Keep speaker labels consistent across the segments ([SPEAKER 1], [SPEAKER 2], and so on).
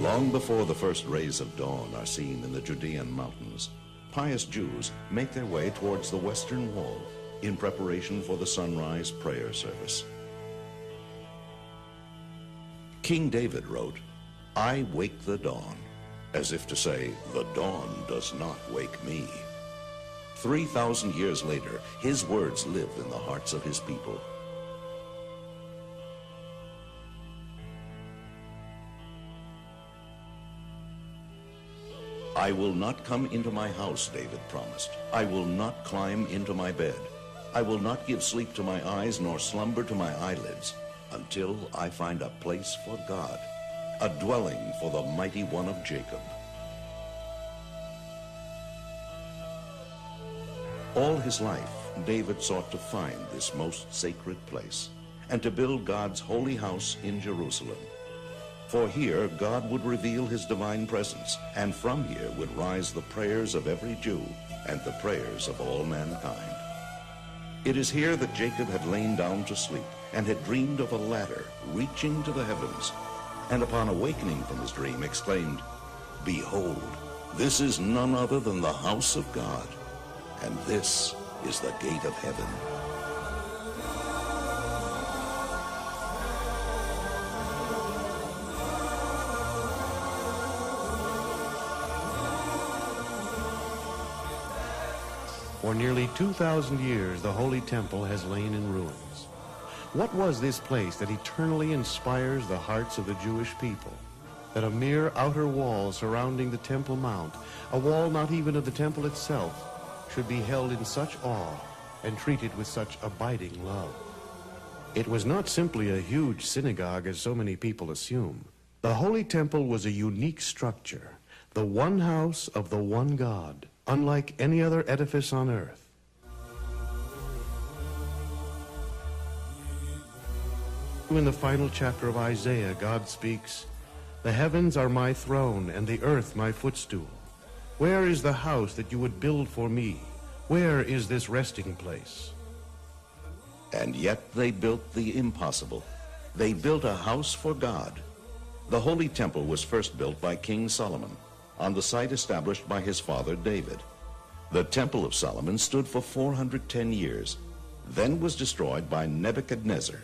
[SPEAKER 1] Long before the first rays of dawn are seen in the Judean mountains, pious Jews make their way towards the western wall in preparation for the sunrise prayer service. King David wrote, "I wake the dawn," as if to say, the dawn does not wake me. 3,000 years later, his words live in the hearts of his people. "I will not come into my house," David promised. "I will not climb into my bed. I will not give sleep to my eyes, nor slumber to my eyelids, until I find a place for God, a dwelling for the mighty one of Jacob." All his life, David sought to find this most sacred place and to build God's holy house in Jerusalem. For here, God would reveal his divine presence, and from here would rise the prayers of every Jew and the prayers of all mankind. It is here that Jacob had lain down to sleep and had dreamed of a ladder reaching to the heavens, and upon awakening from his dream exclaimed, "Behold, this is none other than the house of God, and this is the gate of heaven."
[SPEAKER 2] For nearly 2,000 years, the Holy Temple has lain in ruins. What was this place that eternally inspires the hearts of the Jewish people? That a mere outer wall surrounding the Temple Mount, a wall not even of the temple itself, should be held in such awe and treated with such abiding love. It was not simply a huge synagogue as so many people assume. The Holy Temple was a unique structure, the one house of the one God, unlike any other edifice on earth. In the final chapter of Isaiah, God speaks, "The heavens are my throne, and the earth my footstool. Where is the house that you would build for me? Where is this resting place?"
[SPEAKER 1] And yet they built the impossible. They built a house for God. The Holy Temple was first built by King Solomon on the site established by his father David. The Temple of Solomon stood for 410 years, then was destroyed by Nebuchadnezzar,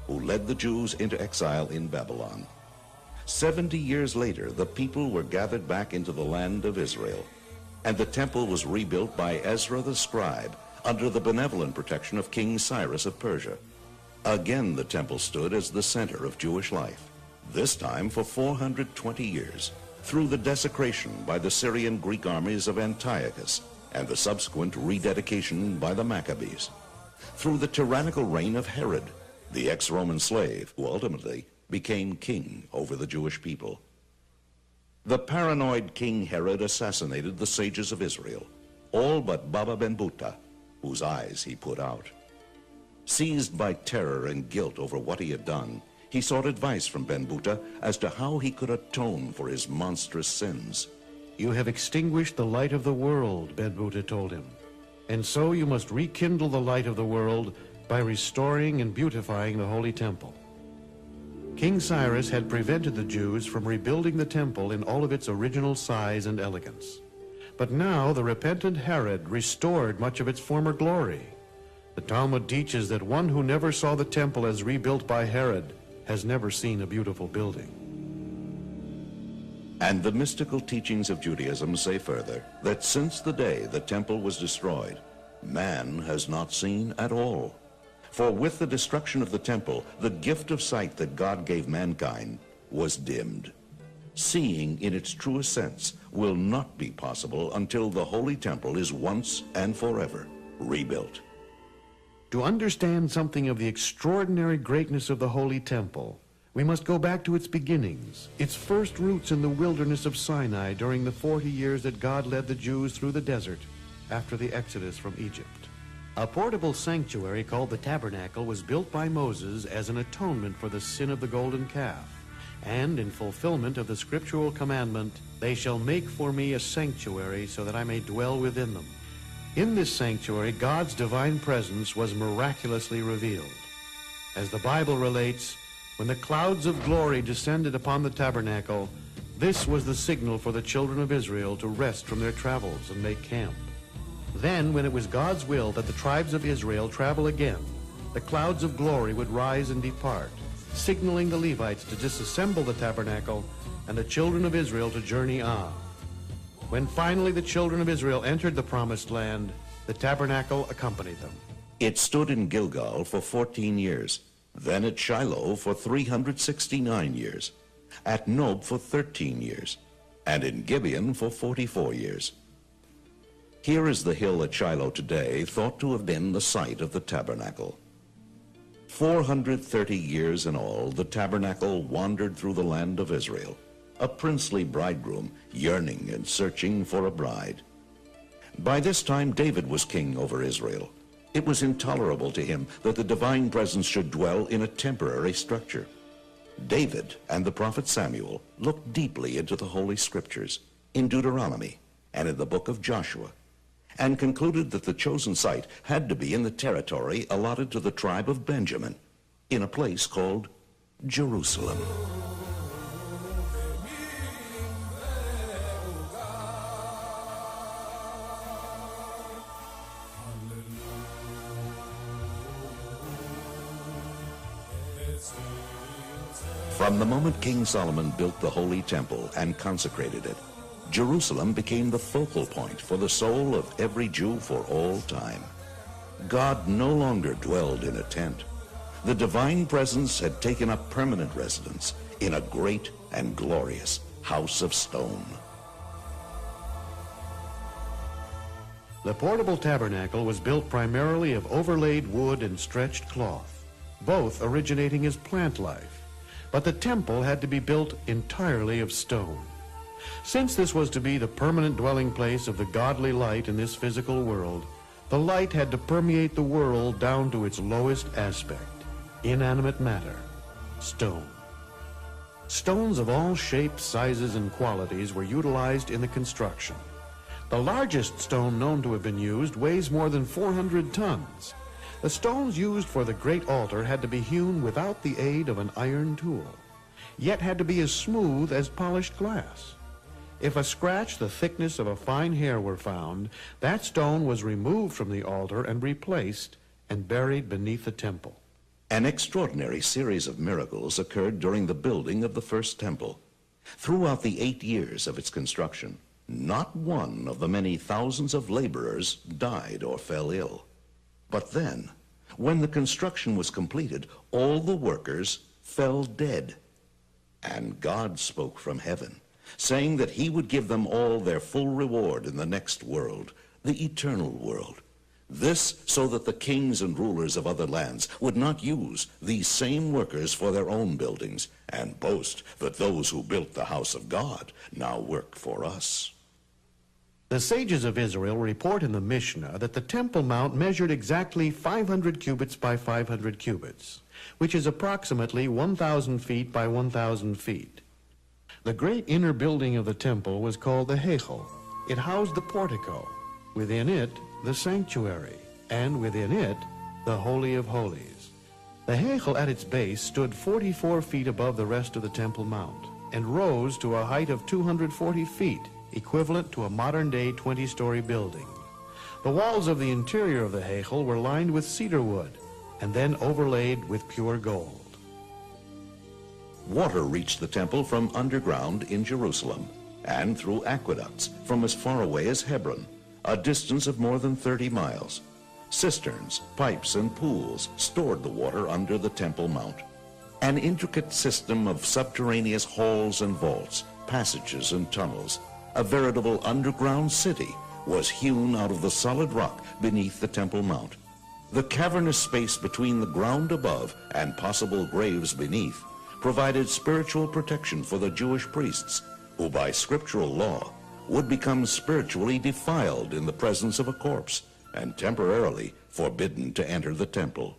[SPEAKER 1] who led the Jews into exile in Babylon. 70 years later, the people were gathered back into the land of Israel, and the temple was rebuilt by Ezra the scribe under the benevolent protection of King Cyrus of Persia. Again, the temple stood as the center of Jewish life, this time for 420 years, through the desecration by the Syrian Greek armies of Antiochus and the subsequent rededication by the Maccabees, through the tyrannical reign of Herod, the ex-Roman slave who ultimately became king over the Jewish people. The paranoid King Herod assassinated the sages of Israel, all but Baba Ben Buta, whose eyes he put out. Seized by terror and guilt over what he had done, he sought advice from Ben Buta as to how he could atone for his monstrous sins.
[SPEAKER 2] "You have extinguished the light of the world," Ben Buta told him, "and so you must rekindle the light of the world by restoring and beautifying the Holy Temple." King Cyrus had prevented the Jews from rebuilding the temple in all of its original size and elegance. But now the repentant Herod restored much of its former glory. The Talmud teaches that one who never saw the temple as rebuilt by Herod has never seen a beautiful building.
[SPEAKER 1] And the mystical teachings of Judaism say further that since the day the temple was destroyed, man has not seen at all. For with the destruction of the temple, the gift of sight that God gave mankind was dimmed. Seeing in its truest sense will not be possible until the Holy Temple is once and forever rebuilt.
[SPEAKER 2] To understand something of the extraordinary greatness of the Holy Temple, we must go back to its beginnings, its first roots in the wilderness of Sinai during the 40 years that God led the Jews through the desert after the exodus from Egypt. A portable sanctuary called the Tabernacle was built by Moses as an atonement for the sin of the golden calf, and in fulfillment of the scriptural commandment, "They shall make for me a sanctuary so that I may dwell within them." In this sanctuary, God's divine presence was miraculously revealed. As the Bible relates, When the clouds of glory descended upon the tabernacle, this was the signal for the children of Israel to rest from their travels and make camp. Then, when it was God's will that the tribes of Israel travel again, the clouds of glory would rise and depart, signaling the Levites to disassemble the tabernacle and the children of Israel to journey on. When finally the children of Israel entered the promised land, the tabernacle accompanied them.
[SPEAKER 1] It stood in Gilgal for 14 years, then at Shiloh for 369 years, at Nob for 13 years, and in Gibeon for 44 years. Here is the hill at Shiloh today, thought to have been the site of the tabernacle. 430 years in all, the tabernacle wandered through the land of Israel, a princely bridegroom yearning and searching for a bride. By this time, David was king over Israel. It was intolerable to him that the divine presence should dwell in a temporary structure. David and the prophet Samuel looked deeply into the Holy Scriptures, in Deuteronomy and in the book of Joshua, and concluded that the chosen site had to be in the territory allotted to the tribe of Benjamin, in a place called Jerusalem. From the moment King Solomon built the Holy Temple and consecrated it, Jerusalem became the focal point for the soul of every Jew for all time. God no longer dwelled in a tent. The divine presence had taken up permanent residence in a great and glorious house of stone.
[SPEAKER 2] The portable tabernacle was built primarily of overlaid wood and stretched cloth, both originating as plant life. But the temple had to be built entirely of stone. Since this was to be the permanent dwelling place of the godly light in this physical world, the light had to permeate the world down to its lowest aspect, inanimate matter, stone. Stones of all shapes, sizes, and qualities were utilized in the construction. The largest stone known to have been used weighs more than 400 tons. The stones used for the great altar had to be hewn without the aid of an iron tool, yet had to be as smooth as polished glass. If a scratch the thickness of a fine hair were found, that stone was removed from the altar and replaced and buried beneath the temple.
[SPEAKER 1] An extraordinary series of miracles occurred during the building of the first temple. Throughout the 8 years of its construction, not one of the many thousands of laborers died or fell ill. But then, when the construction was completed, all the workers fell dead. And God spoke from heaven, saying that he would give them all their full reward in the next world, the eternal world. This so that the kings and rulers of other lands would not use these same workers for their own buildings and boast that those who built the house of God now work for us.
[SPEAKER 2] The sages of Israel report in the Mishnah that the Temple Mount measured exactly 500 cubits by 500 cubits, which is approximately 1,000 feet by 1,000 feet. The great inner building of the temple was called the Heichal. It housed the portico, within it the sanctuary, and within it the Holy of Holies. The Heichal at its base stood 44 feet above the rest of the Temple Mount and rose to a height of 240 feet, equivalent to a modern-day 20-story building. The walls of the interior of the Heichal were lined with cedar wood and then overlaid with pure gold.
[SPEAKER 1] Water reached the temple from underground in Jerusalem and through aqueducts from as far away as Hebron, a distance of more than 30 miles. Cisterns, pipes, and pools stored the water under the Temple Mount. An intricate system of subterraneous halls and vaults, passages and tunnels, a veritable underground city, was hewn out of the solid rock beneath the Temple Mount. The cavernous space between the ground above and possible graves beneath provided spiritual protection for the Jewish priests, who by scriptural law would become spiritually defiled in the presence of a corpse and temporarily forbidden to enter the temple.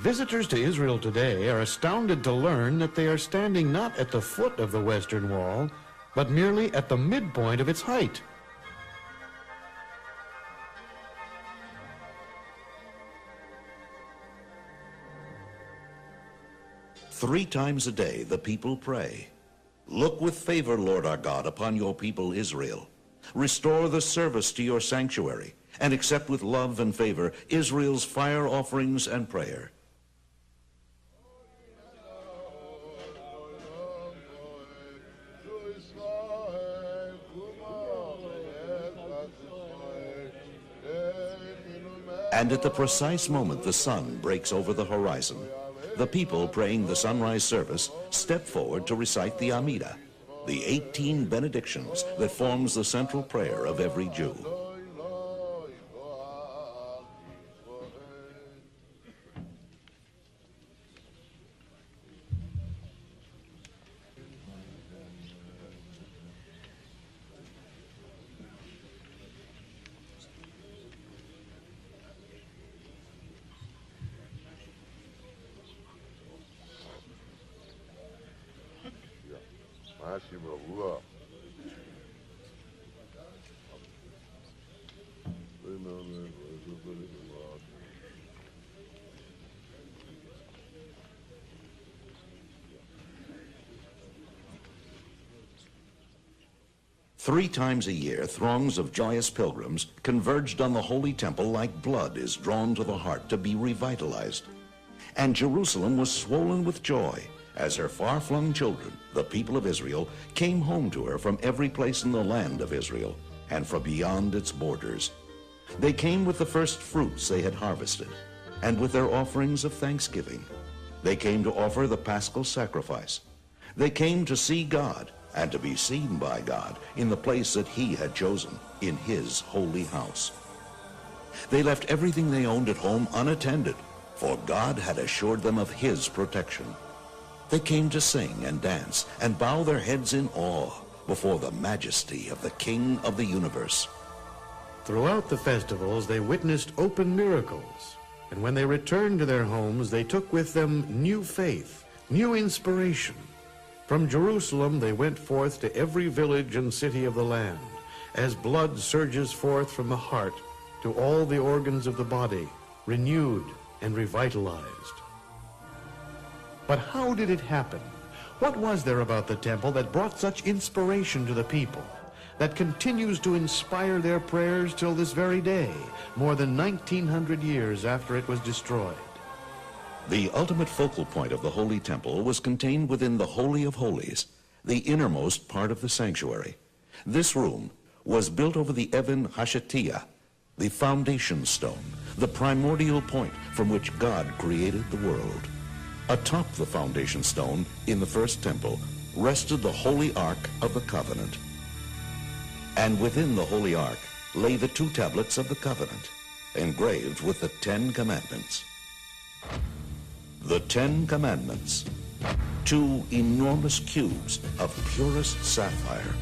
[SPEAKER 2] Visitors to Israel today are astounded to learn that they are standing not at the foot of the Western Wall, but merely at the midpoint of its height.
[SPEAKER 1] 3 times a day the people pray. Look with favor, Lord our God, upon your people Israel. Restore the service to your sanctuary, and accept with love and favor Israel's fire offerings and prayer. And at the precise moment the sun breaks over the horizon, the people praying the sunrise service step forward to recite the Amida, the 18 benedictions that forms the central prayer of every Jew. Three times a year, throngs of joyous pilgrims converged on the Holy Temple like blood is drawn to the heart to be revitalized. And Jerusalem was swollen with joy as her far-flung children, the people of Israel, came home to her from every place in the land of Israel and from beyond its borders. They came with the first fruits they had harvested and with their offerings of thanksgiving. They came to offer the paschal sacrifice. They came to see God and to be seen by God in the place that he had chosen, in his holy house. They left everything they owned at home unattended, for God had assured them of his protection. They came to sing and dance and bow their heads in awe before the majesty of the King of the universe.
[SPEAKER 2] Throughout the festivals, they witnessed open miracles, and when they returned to their homes, they took with them new faith, new inspiration. From Jerusalem they went forth to every village and city of the land, as blood surges forth from the heart to all the organs of the body, renewed and revitalized. But how did it happen? What was there about the temple that brought such inspiration to the people, that continues to inspire their prayers till this very day, more than 1900 years after it was destroyed?
[SPEAKER 1] The ultimate focal point of the Holy Temple was contained within the Holy of Holies, the innermost part of the sanctuary. This room was built over the Even Hashatiyah, the foundation stone, the primordial point from which God created the world. Atop the foundation stone in the first temple rested the Holy Ark of the Covenant. And within the Holy Ark lay the 2 tablets of the Covenant, engraved with the 10 Commandments. The 10 Commandments, 2 enormous cubes of purest sapphire.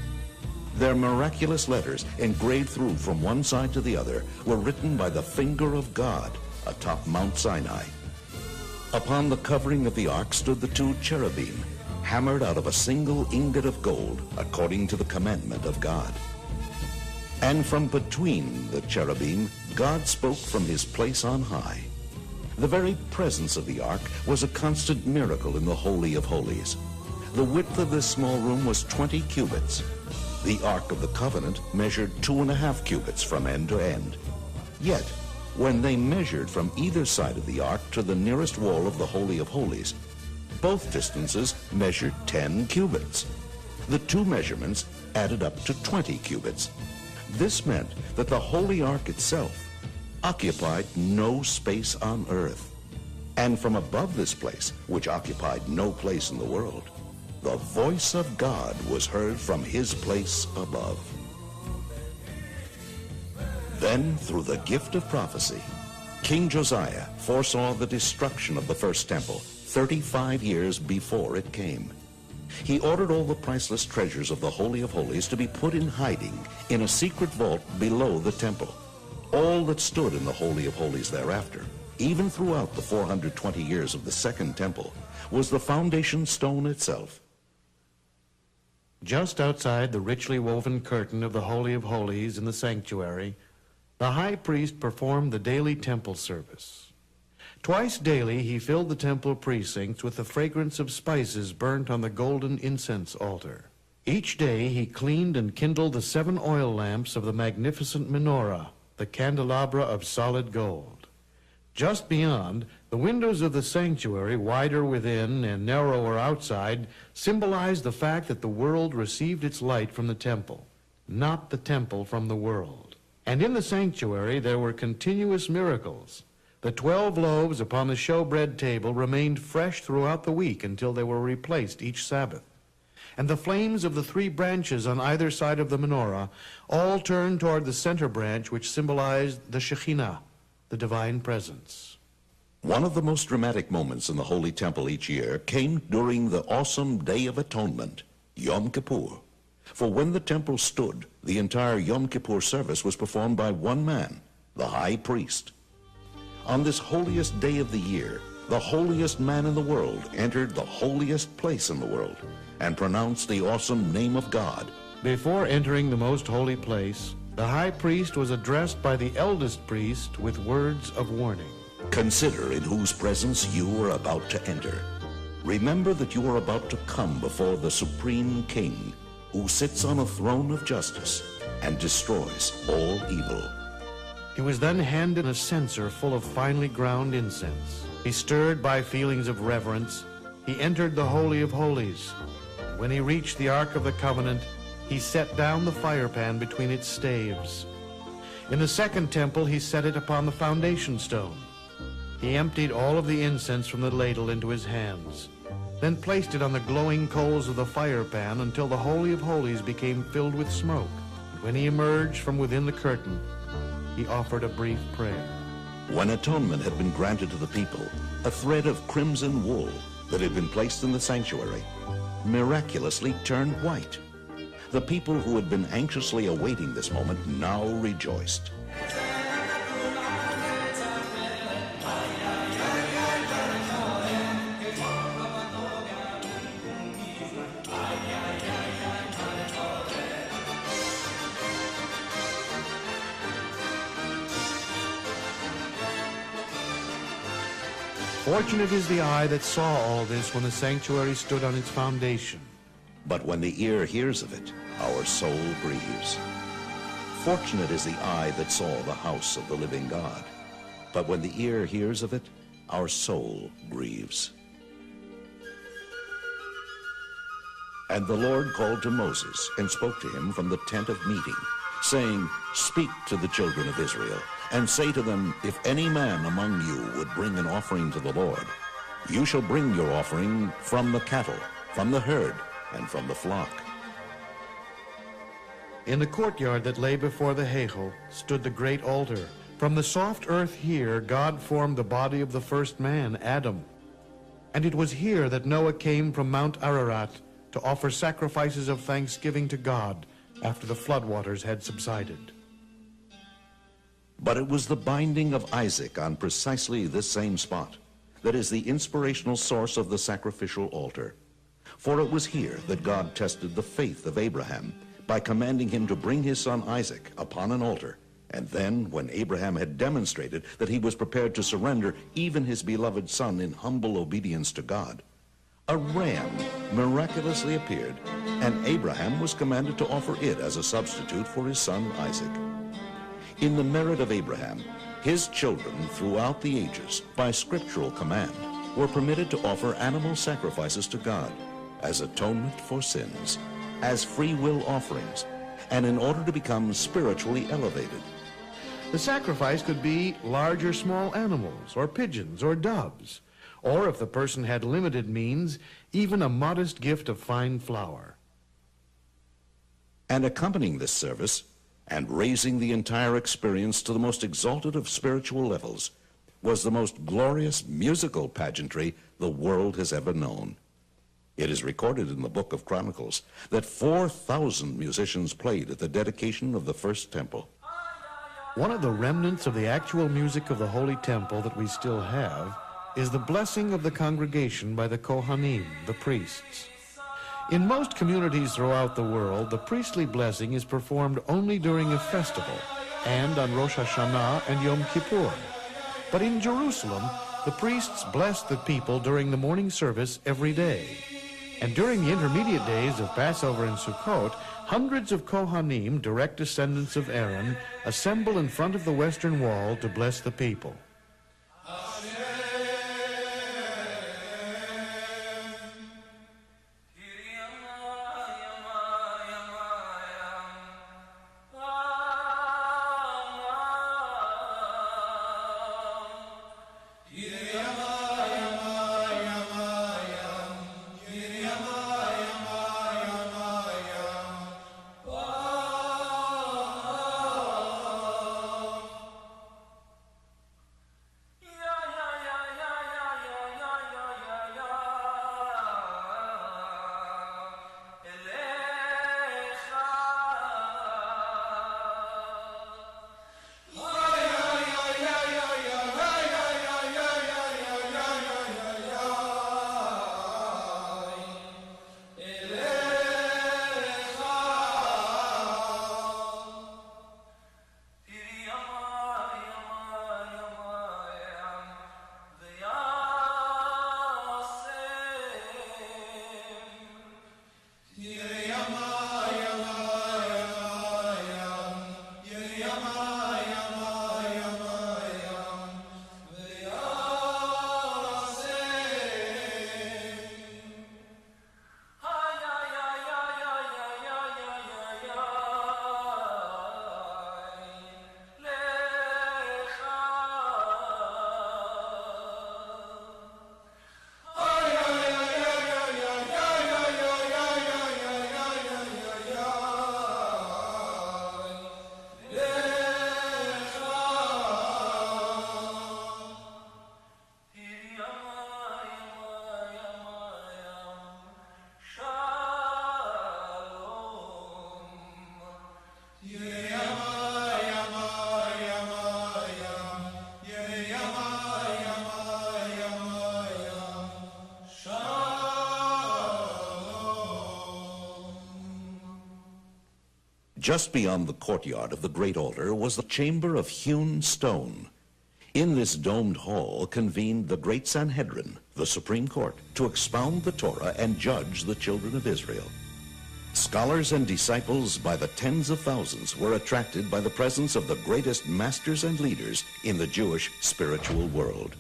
[SPEAKER 1] Their miraculous letters, engraved through from one side to the other, were written by the finger of God atop Mount Sinai. Upon the covering of the ark stood the 2 cherubim, hammered out of a single ingot of gold, according to the commandment of God. And from between the cherubim, God spoke from his place on high. The very presence of the ark was a constant miracle in the Holy of Holies. The width of this small room was 20 cubits. The Ark of the Covenant measured 2.5 cubits from end to end. Yet, when they measured from either side of the ark to the nearest wall of the Holy of Holies, both distances measured 10 cubits. The 2 measurements added up to 20 cubits. This meant that the Holy Ark itself occupied no space on earth. And from above this place, which occupied no place in the world, the voice of God was heard from his place above. Then, through the gift of prophecy, King Josiah foresaw the destruction of the first temple 35 years before it came. He ordered all the priceless treasures of the Holy of Holies to be put in hiding in a secret vault below the temple. All that stood in the Holy of Holies thereafter, even throughout the 420 years of the Second Temple, was the foundation stone itself.
[SPEAKER 2] Just outside the richly woven curtain of the Holy of Holies in the sanctuary, the high priest performed the daily temple service. Twice daily he filled the temple precincts with the fragrance of spices burnt on the golden incense altar. Each day he cleaned and kindled the 7 oil lamps of the magnificent menorah, the candelabra of solid gold. Just beyond, the windows of the sanctuary, wider within and narrower outside, symbolized the fact that the world received its light from the temple, not the temple from the world. And in the sanctuary there were continuous miracles. The 12 loaves upon the showbread table remained fresh throughout the week until they were replaced each Sabbath. And the flames of the 3 branches on either side of the menorah all turned toward the center branch, which symbolized the Shekhinah, the divine presence.
[SPEAKER 1] One of the most dramatic moments in the Holy Temple each year came during the awesome Day of Atonement, Yom Kippur. For when the temple stood, the entire Yom Kippur service was performed by one man, the high priest. On this holiest day of the year, the holiest man in the world entered the holiest place in the world and pronounced the awesome name of God.
[SPEAKER 2] Before entering the most holy place, the high priest was addressed by the eldest priest with words of warning.
[SPEAKER 1] Consider in whose presence you are about to enter. Remember that you are about to come before the Supreme King, who sits on a throne of justice and destroys all evil.
[SPEAKER 2] He was then handed a censer full of finely ground incense. He, stirred by feelings of reverence, he entered the Holy of Holies. When he reached the Ark of the Covenant, he set down the firepan between its staves. In the second temple, he set it upon the foundation stone. He emptied all of the incense from the ladle into his hands, then placed it on the glowing coals of the firepan until the Holy of Holies became filled with smoke. And when he emerged from within the curtain, he offered a brief prayer.
[SPEAKER 1] When atonement had been granted to the people, a thread of crimson wool that had been placed in the sanctuary miraculously turned white. The people who had been anxiously awaiting this moment now rejoiced.
[SPEAKER 2] Fortunate is the eye that saw all this when the sanctuary stood on its foundation.
[SPEAKER 1] But when the ear hears of it, our soul grieves. Fortunate is the eye that saw the house of the living God. But when the ear hears of it, our soul grieves. And the Lord called to Moses and spoke to him from the tent of meeting, saying, Speak to the children of Israel, and say to them, If any man among you would bring an offering to the Lord, you shall bring your offering from the cattle, from the herd, and from the flock.
[SPEAKER 2] In the courtyard that lay before the Heichal stood the great altar. From the soft earth here, God formed the body of the first man, Adam. And it was here that Noah came from Mount Ararat to offer sacrifices of thanksgiving to God after the floodwaters had subsided.
[SPEAKER 1] But it was the binding of Isaac on precisely this same spot that is the inspirational source of the sacrificial altar. For it was here that God tested the faith of Abraham by commanding him to bring his son Isaac upon an altar. And then, when Abraham had demonstrated that he was prepared to surrender even his beloved son in humble obedience to God, a ram miraculously appeared, and Abraham was commanded to offer it as a substitute for his son Isaac. In the merit of Abraham, his children throughout the ages, by scriptural command, were permitted to offer animal sacrifices to God as atonement for sins, as free will offerings, and in order to become spiritually elevated.
[SPEAKER 2] The sacrifice could be large or small animals, or pigeons, or doves, or if the person had limited means, even a modest gift of fine flour.
[SPEAKER 1] And accompanying this service, and raising the entire experience to the most exalted of spiritual levels, was the most glorious musical pageantry the world has ever known. It is recorded in the book of Chronicles that 4,000 musicians played at the dedication of the first temple.
[SPEAKER 2] One of the remnants of the actual music of the Holy Temple that we still have is the blessing of the congregation by the Kohanim, the priests. In most communities throughout the world, the priestly blessing is performed only during a festival and on Rosh Hashanah and Yom Kippur. But in Jerusalem, The priests blessed the people during the morning service every day. And during the intermediate days of Passover and Sukkot, hundreds of Kohanim, direct descendants of Aaron, assemble in front of the western wall to bless the people.
[SPEAKER 1] Just beyond the courtyard of the great altar was the chamber of hewn stone. In this domed hall convened the great Sanhedrin, the Supreme Court, to expound the Torah and judge the children of Israel. Scholars and disciples by the tens of thousands were attracted by the presence of the greatest masters and leaders in the Jewish spiritual world.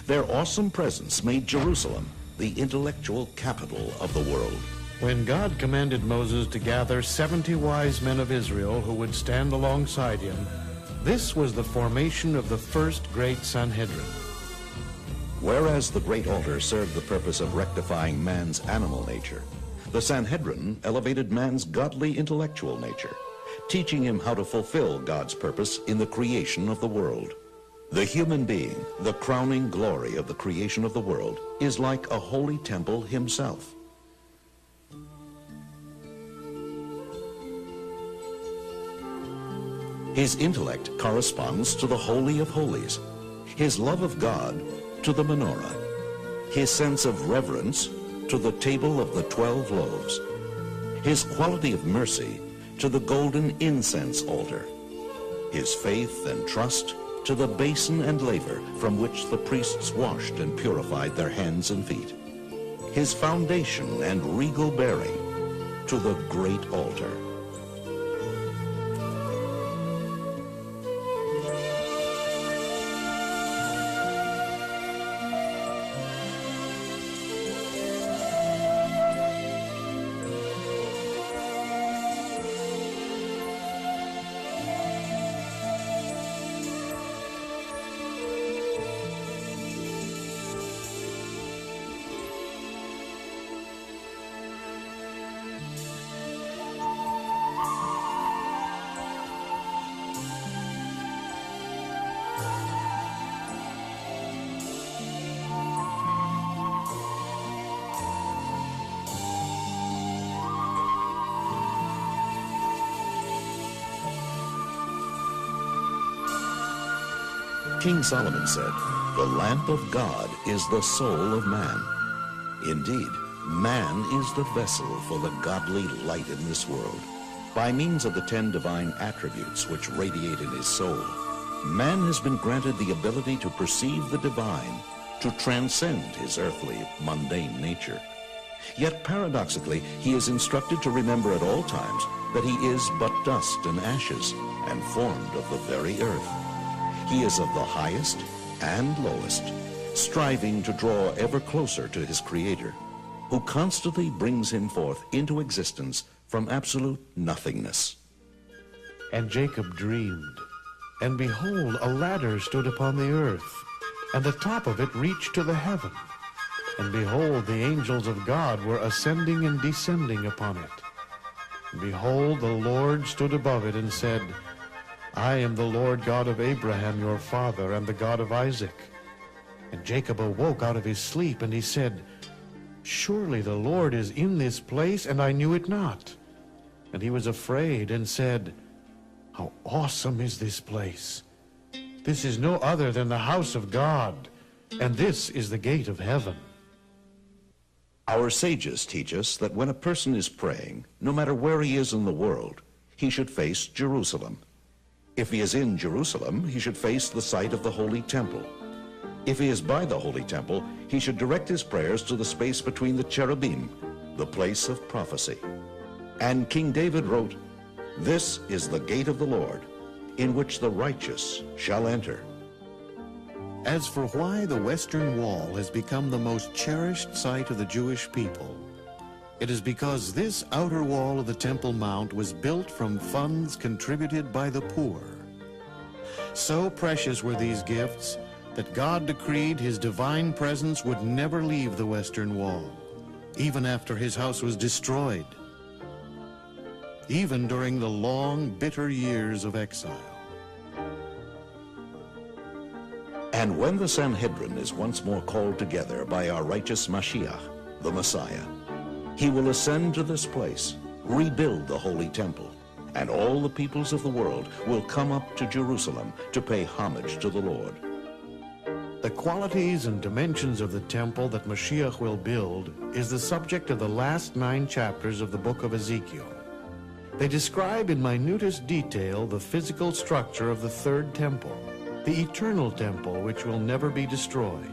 [SPEAKER 1] Their awesome presence made Jerusalem the intellectual capital of the world.
[SPEAKER 2] When God commanded Moses to gather 70 wise men of Israel who would stand alongside him, this was the formation of the first great Sanhedrin.
[SPEAKER 1] Whereas the great altar served the purpose of rectifying man's animal nature, the Sanhedrin elevated man's godly intellectual nature, teaching him how to fulfill God's purpose in the creation of the world. The human being, the crowning glory of the creation of the world, is like a holy temple himself. His intellect corresponds to the Holy of Holies, his love of God to the menorah, his sense of reverence to the table of the 12 loaves, his quality of mercy to the golden incense altar, his faith and trust to the basin and laver from which the priests washed and purified their hands and feet, his foundation and regal bearing to the great altar. King Solomon said, "The lamp of God is the soul of man." Indeed, man is the vessel for the godly light in this world. By means of the 10 divine attributes which radiate in his soul, man has been granted the ability to perceive the divine to transcend his earthly, mundane nature. Yet paradoxically, he is instructed to remember at all times that he is but dust and ashes, and formed of the very earth. He is of the highest and lowest, striving to draw ever closer to his Creator, who constantly brings him forth into existence from absolute nothingness.
[SPEAKER 2] And Jacob dreamed, and behold, a ladder stood upon the earth, and the top of it reached to the heaven. And behold, the angels of God were ascending and descending upon it. And behold, the Lord stood above it and said, I am the Lord God of Abraham your father, and the God of Isaac. And Jacob awoke out of his sleep, and he said, Surely the Lord is in this place, and I knew it not. And he was afraid and said, How awesome is this place! This is no other than the house of God, and this is the gate of heaven.
[SPEAKER 1] Our sages teach us that when a person is praying, no matter where he is in the world, he should face Jerusalem. If he is in Jerusalem, he should face the site of the Holy Temple. If he is by the Holy Temple, he should direct his prayers to the space between the cherubim, the place of prophecy. And King David wrote, This is the gate of the Lord, in which the righteous shall enter.
[SPEAKER 2] As for why the Western Wall has become the most cherished site of the Jewish people, it is because this outer wall of the Temple Mount was built from funds contributed by the poor. So precious were these gifts that God decreed his divine presence would never leave the Western Wall, even after his house was destroyed, even during the long, bitter years of exile.
[SPEAKER 1] And when the Sanhedrin is once more called together by our righteous Mashiach, the Messiah, he will ascend to this place, rebuild the Holy Temple, and all the peoples of the world will come up to Jerusalem to pay homage to the Lord.
[SPEAKER 2] The qualities and dimensions of the temple that Mashiach will build is the subject of the last 9 chapters of the book of Ezekiel. They describe in minutest detail the physical structure of the third temple, the eternal temple which will never be destroyed.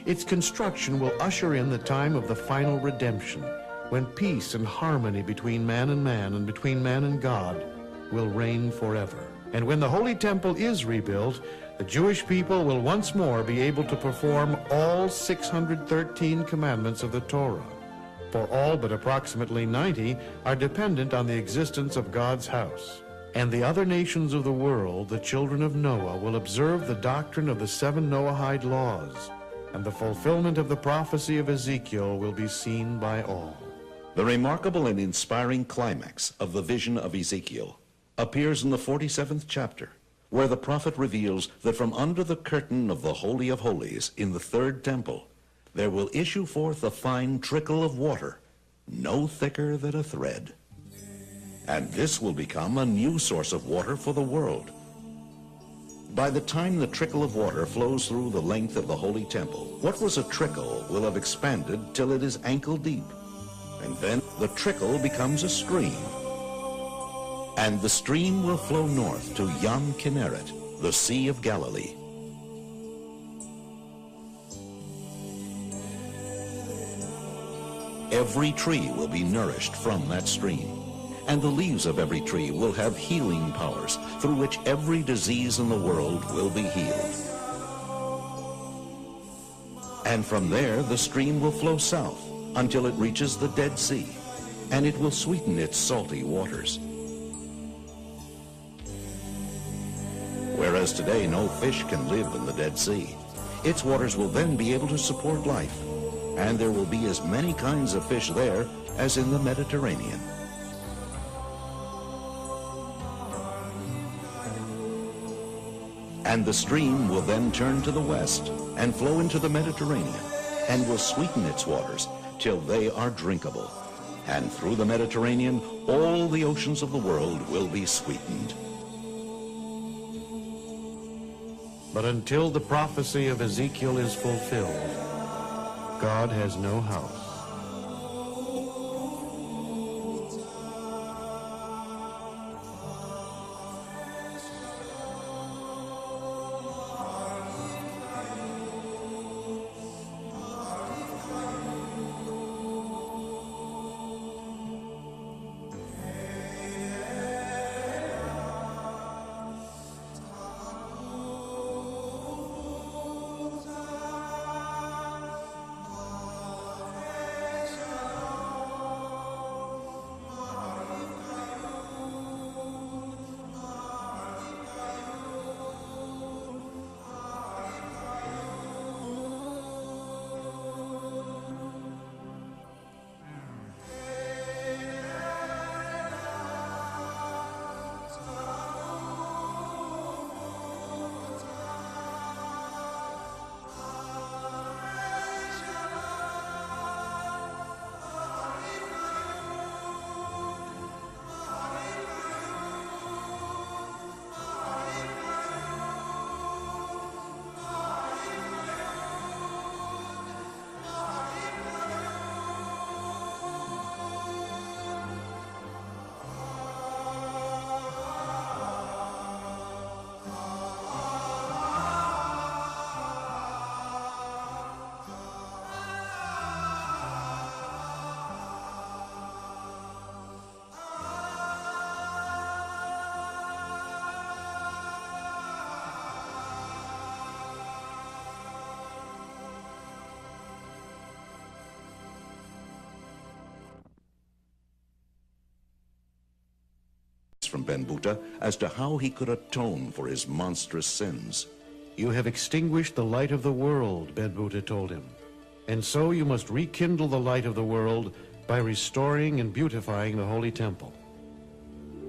[SPEAKER 2] Its construction will usher in the time of the final redemption, when peace and harmony between man and between man and God will reign forever. And when the Holy Temple is rebuilt, the Jewish people will once more be able to perform all 613 commandments of the Torah, for all but approximately 90 are dependent on the existence of God's house. And the other nations of the world, the children of Noah, will observe the doctrine of the 7 Noahide laws, and the fulfillment of the prophecy of Ezekiel will be seen by all.
[SPEAKER 1] The remarkable and inspiring climax of the vision of Ezekiel appears in the 47th chapter, where the prophet reveals that from under the curtain of the Holy of Holies in the third temple, there will issue forth a fine trickle of water, no thicker than a thread. And this will become a new source of water for the world. By the time the trickle of water flows through the length of the Holy Temple, what was a trickle will have expanded till it is ankle deep. And then the trickle becomes a stream. And the stream will flow north to Yam Kinneret, the Sea of Galilee. Every tree will be nourished from that stream, and the leaves of every tree will have healing powers through which every disease in the world will be healed. And from there the stream will flow south until it reaches the Dead Sea, and it will sweeten its salty waters. Whereas today no fish can live in the Dead Sea, its waters will then be able to support life, and there will be as many kinds of fish there as in the Mediterranean. And the stream will then turn to the west and flow into the Mediterranean, and will sweeten its waters till they are drinkable. And through the Mediterranean, all the oceans of the world will be sweetened.
[SPEAKER 2] But until the prophecy of Ezekiel is fulfilled, God has no house.
[SPEAKER 1] from Ben-Buta as to how he could atone for his monstrous sins.
[SPEAKER 2] You have extinguished the light of the world, Ben-Buta told him, and so you must rekindle the light of the world by restoring and beautifying the Holy Temple.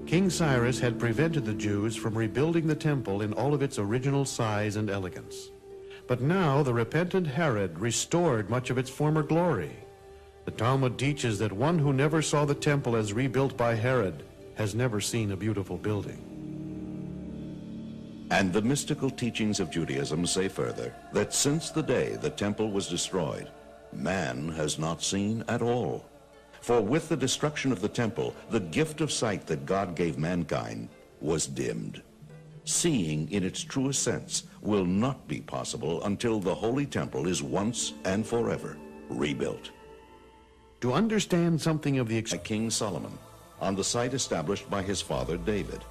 [SPEAKER 2] King Cyrus had prevented the Jews from rebuilding the temple in all of its original size and elegance. But now the repentant Herod restored much of its former glory. The Talmud teaches that one who never saw the temple as rebuilt by Herod has never seen a beautiful building.
[SPEAKER 1] And the mystical teachings of Judaism say further that since the day the temple was destroyed, man has not seen at all. For with the destruction of the temple, the gift of sight that God gave mankind was dimmed. Seeing in its truest sense will not be possible until the Holy Temple is once and forever rebuilt.
[SPEAKER 2] To understand something of the
[SPEAKER 1] King Solomon, on the site established by his father David.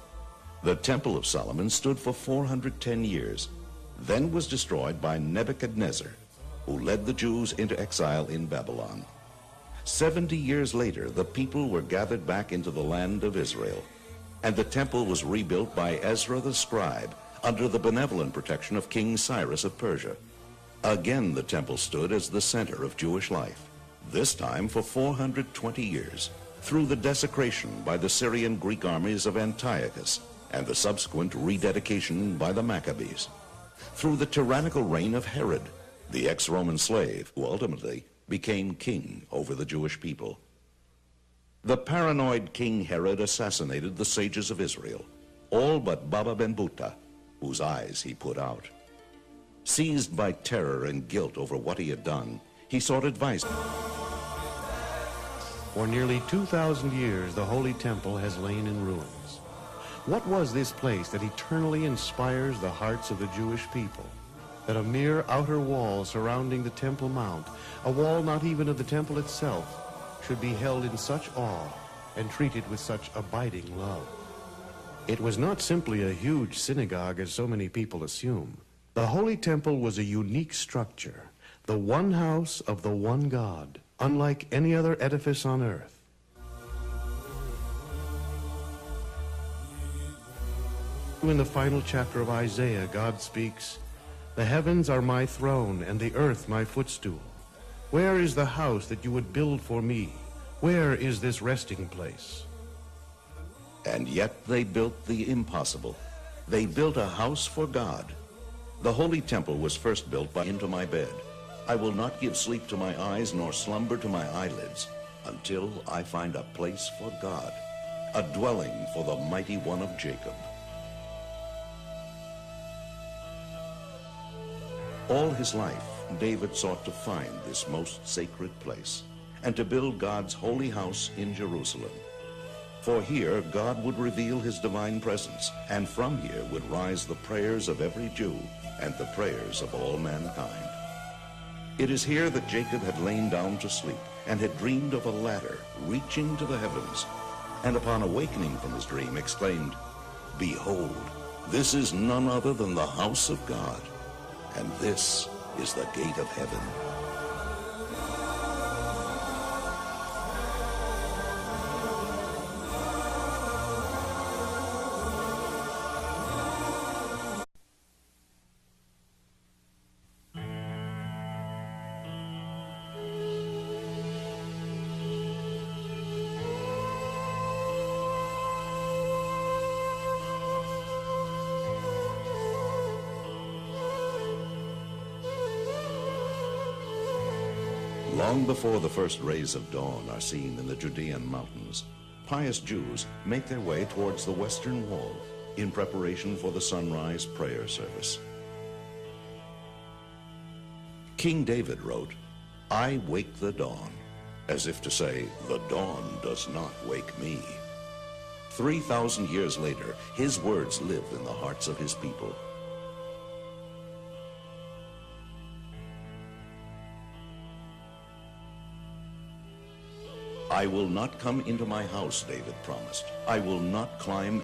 [SPEAKER 1] The Temple of Solomon stood for 410 years, then was destroyed by Nebuchadnezzar, who led the Jews into exile in Babylon. 70 years later, the people were gathered back into the land of Israel, and the temple was rebuilt by Ezra the scribe under the benevolent protection of King Cyrus of Persia. Again, the temple stood as the center of Jewish life, this time for 420 years, through the desecration by the Syrian Greek armies of Antiochus and the subsequent rededication by the Maccabees, through the tyrannical reign of Herod, the ex-Roman slave who ultimately became king over the Jewish people. The paranoid King Herod assassinated the sages of Israel, all but Baba Ben-Buta, whose eyes he put out. Seized by terror and guilt over what he had done, he sought advice.
[SPEAKER 2] For nearly 2,000 years, the Holy Temple has lain in ruins. What was this place that eternally inspires the hearts of the Jewish people? That a mere outer wall surrounding the Temple Mount, a wall not even of the temple itself, should be held in such awe and treated with such abiding love. It was not simply a huge synagogue as so many people assume. The Holy Temple was a unique structure, the one house of the one God, unlike any other edifice on earth. In the final chapter of Isaiah, God speaks, "The heavens are my throne and the earth my footstool. Where is the house that you would build for me? Where is this resting place?"
[SPEAKER 1] And yet they built the impossible. They built a house for God. The Holy Temple was first built by "Into my bed. I will not give sleep to my eyes nor slumber to my eyelids until I find a place for God, a dwelling for the mighty one of Jacob." All his life, David sought to find this most sacred place and to build God's holy house in Jerusalem. For here, God would reveal his divine presence, and from here would rise the prayers of every Jew and the prayers of all mankind. It is here that Jacob had lain down to sleep and had dreamed of a ladder reaching to the heavens, and upon awakening from his dream exclaimed, "Behold, this is none other than the house of God, and this is the gate of heaven." Long before the first rays of dawn are seen in the Judean mountains, pious Jews make their way towards the western wall in preparation for the sunrise prayer service. King David wrote, "I wake the dawn," as if to say, the dawn does not wake me. 3,000 years later, his words live in the hearts of his people. "I will not come into my house," David promised. "I will not climb